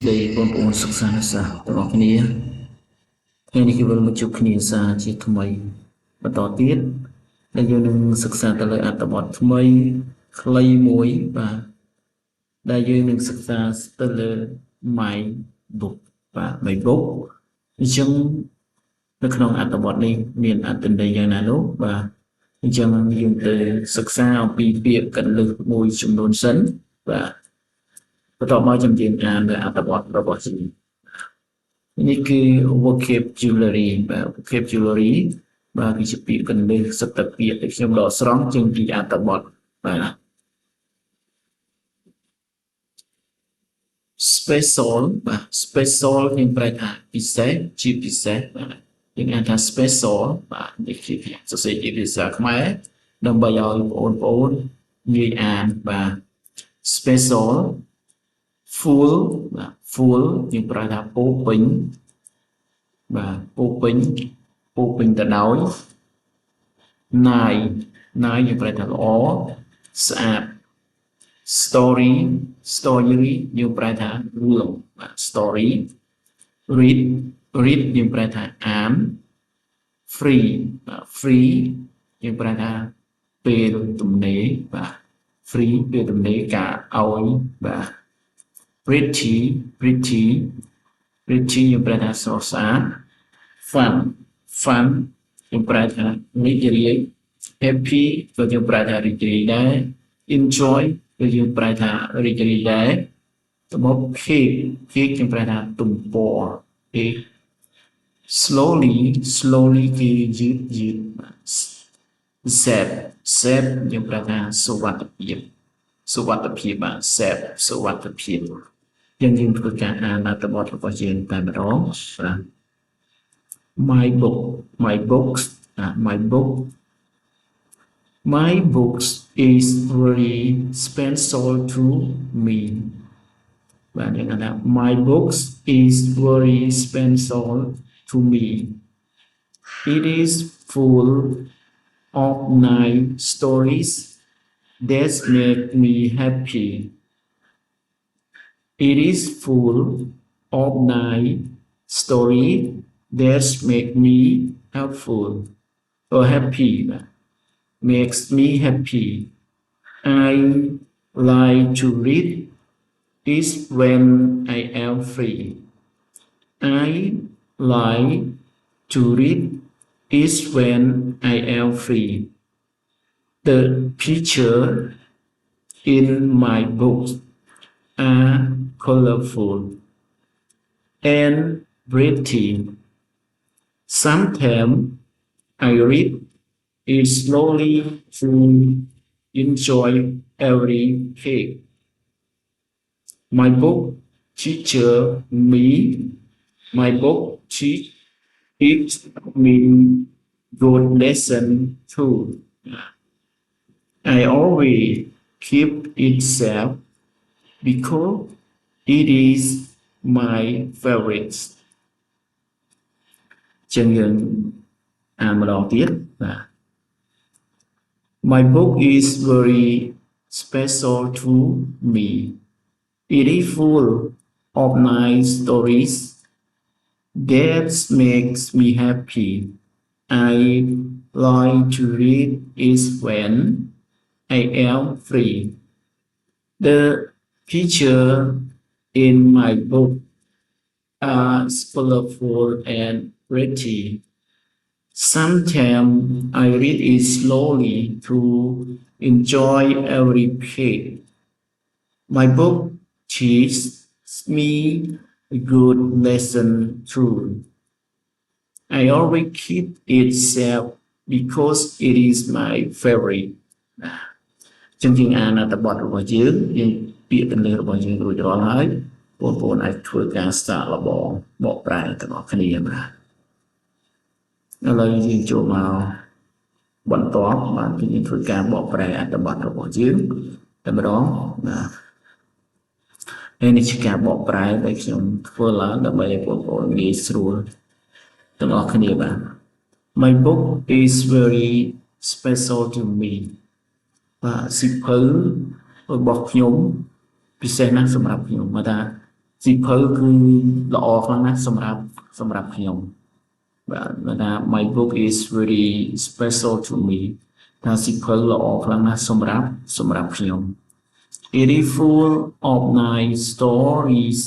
ស្តីបងប្អូនសិក្សានុសិស្សទាំងអស់គ្នាថ្ងៃនេះគឺវិលមកជួបគ្នាសាជាថ្មីបន្តទៀតដែលយើងនឹងសិក្សាទៅលើអត្ថបទថ្មីខ្លីមួយបាទដែលយើងនឹងសិក្សាទៅលើ my book បាទ my book អញ្ចឹងនៅក្នុងអត្ថបទនេះមានអត្ថន័យយ៉ាងណានោះបាទអញ្ចឹងយើងទៅសិក្សាអំពីពាក្យកន្លឹះមួយចំនួនសិនបាទបន្ទាប់មកខ្ញុំយើងអាននៅអត្ថបទរបស់យើងនេះគឺ vocabulary បាទ vocabulary បាទគឺជាពាក្យកន្លឹះសព្ទពាក្យដែលខ្ញុំដកស្រង់ចេញពីអត្ថបទបាទ special បាទ special យើងប្រែថាពិសេសជាពិសេសបាទយើងអានថា special បាទនេះជាសរសេរជាភាសាខ្មែរដើម្បីឲ្យបងប្អូនងាយអានបាទ special full បាទ full យើងប្រែថាពោពេញបាទពោពេញទៅដោយ nice យើងប្រែថាល្អស្អាត story យើងប្រែថារឿងបាទ story read យើងប្រែថាអាន free បាទ free យើងប្រែថាពេលទំនេរបាទ free ពេលទំនេរការឲ្យបាទ pretty យើងប្រែថាស្រស់ស្អាត fun យើងប្រែថារីករាយ happy ក៏យើងប្រែថារីករាយដែរ enjoy ក៏យើងប្រែថារីករាយដែរទៅមក cake យើងប្រែថាទំព័រ cake slowly គឺយឺតsafe យើងប្រែថាសុវត្ថិភាពបាទ safe សុវត្ថិភាពយើងធ្វើការអានអត្ថបទរបស់យើងតែម្ដងបាទ my books is very special to me បាទយើងថា my books is very special to me it is full of nice stories that make me happy it is full of nice stories that make me helpful or happy makes me happy I like to read it when I am free I like to read it when I am free the picture in my books are colorful and pretty sometimes I read it slowly to enjoy every page my book teach me good lesson too I always keep it safe because it is my favorite ចឹងយើងអានម្ដងទៀតបាទ My book is very special to me it is full of nice stories that makes me happy I like to read it when I am free the picture in my book are colorful and pretty sometimes I read it slowly to enjoy every page my book teaches me a good lesson too I always keep it safe because it is my favorite ចឹងយើងអានអត្ថបទរបស់យើងពាក្យកន្លឹះរបស់យើងរួចរាល់ហើយបងប្អូនអាចធ្វើការសាកល្បងបកប្រែទាំងអស់គ្នាបាទឥឡូវយើងចូលមកបន្តបាទយើងធ្វើការបកប្រែអត្ថបទរបស់យើងតែម្ដងបាទហើយនេះជាការបកប្រែដែលខ្ញុំធ្វើឡើងដើម្បីឲ្យបងប្អូនងាយស្រួលទាំងអស់គ្នាបាទ My book is very special to me បាទសិភៅរបស់ខ្ញុំពិសេសណាស់សម្រាប់ខ្ញុំមកថា สิเพอคือល្អខ្លាំងណាស់សម្រាប់ខ្ញុំបាទថា my book is very special to me ថាសិភៅល្អខ្លាំងណាស់សម្រាប់ខ្ញុំ it is full of nice stories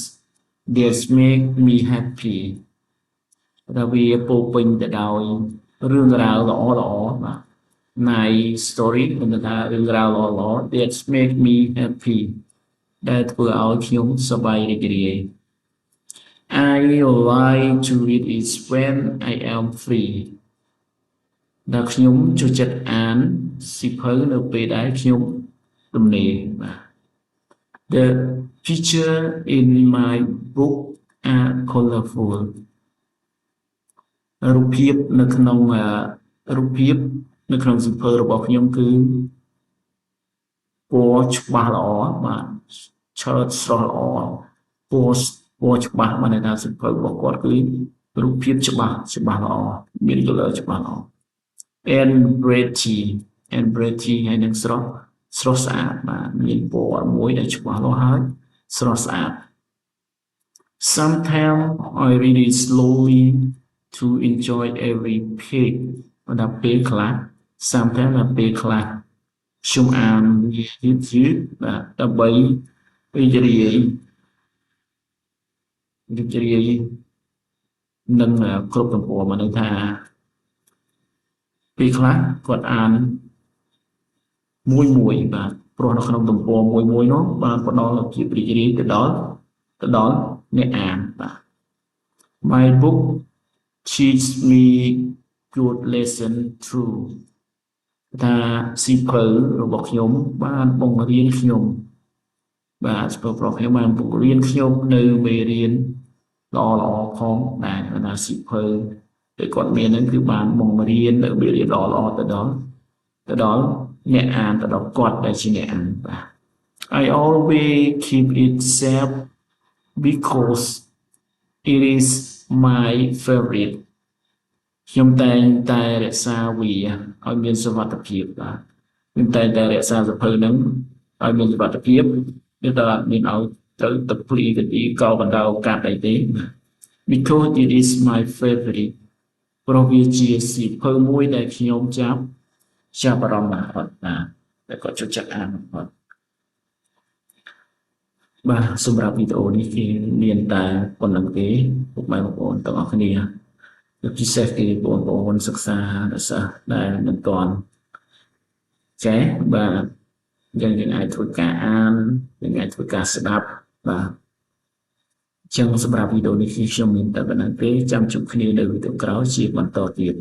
that make me happy ថាវាពោពេញទៅដោយរឿងរ៉ាវល្អបាទ nice story គឺថារឿងរ៉ាវល្អ that make me happy ដែលធ្វើឲ្យខ្ញុំសប្បាយរីករាយ I like to read it when I am free ដែលខ្ញុំចូលចិត្តអានសៀវភៅនៅពេលដែលខ្ញុំទំនេរបាទ The picture in my book are colorful រូបភាពនៅក្នុងសៀវភៅរបស់ខ្ញុំគឺពណ៌ច្បាស់ល្អបាទឆើតស្រស់ល្អពណ៌ច្បាស់បានន័យថាសៀវភៅរបស់គាត់គឺរូបភាពច្បាស់ល្អមាន color ច្បាស់ល្អ and pretty ហើយនឹងស្រស់ស្អាតបាទមានពណ៌មួយដែលច្បាស់លាស់ហើយស្រស់ស្អាត Sometimes I read it slowly to enjoy every page ដល់ពេលខ្លះ sometimes ដល់ពេលខ្លះខ្ញុំអានយឺតបាទដើម្បីរីករាយនឹងគ្រប់ទំព័រមកន័យថាពេលខ្លះគាត់អានមួយបាទព្រោះនៅក្នុងទំព័រមួយនោះបានផ្ដល់ភាពរីករាយទៅដល់អ្នកអានបាទ My book teach me good lesson too ថាសៀវភៅរបស់ខ្ញុំបានបង្រៀនខ្ញុំបាទសៀវភៅរបស់ខ្ញុំបានបង្រៀនខ្ញុំនៅមេរៀនល្អផងដែរណាសៀវភៅដែលគាត់មានហ្នឹងគឺបានបង្រៀននៅមេរៀនល្អទៅដល់អ្នកអានទៅដល់គាត់ដែលជាអ្នកអានបាទ I always keep it safe because it is my favorite ខ្ញុំតែងតែរក្សាវាឲ្យមានសុវត្ថិភាពបាទខ្ញុំតែងតែរក្សាសៀវភៅហ្នឹងឲ្យមានសុវត្ថិភាពវាតើមានឲ្យត្រូវទឹកភ្លីទៅទីកោកណ្ដៅកាត់អីទេ because it is my favorite ព្រោះវាជាសៀវភៅមួយដែលខ្ញុំចាប់អារម្មណ៍បំផុតបាទតែក៏ចូលចិត្តអានបំផុតបាទសម្រាប់វីដេអូនេះគឺមានតែប៉ុណ្្នឹងទេពុកម៉ែបងប្អូនទាំងអស់គ្នាពិសេសគឺបងប្អូនសិក្សាដែលមិនទាន់ចេះបាទយើងអាចធ្វើការអានយើងអាចធ្វើការស្ដាប់បាទអញ្ចឹងសម្រាប់វីដេអូនេះគឺខ្ញុំមានតែប៉ុណ្្នឹងទេចាំជួបគ្នានៅវីដេអូក្រោយជាបន្តទៀត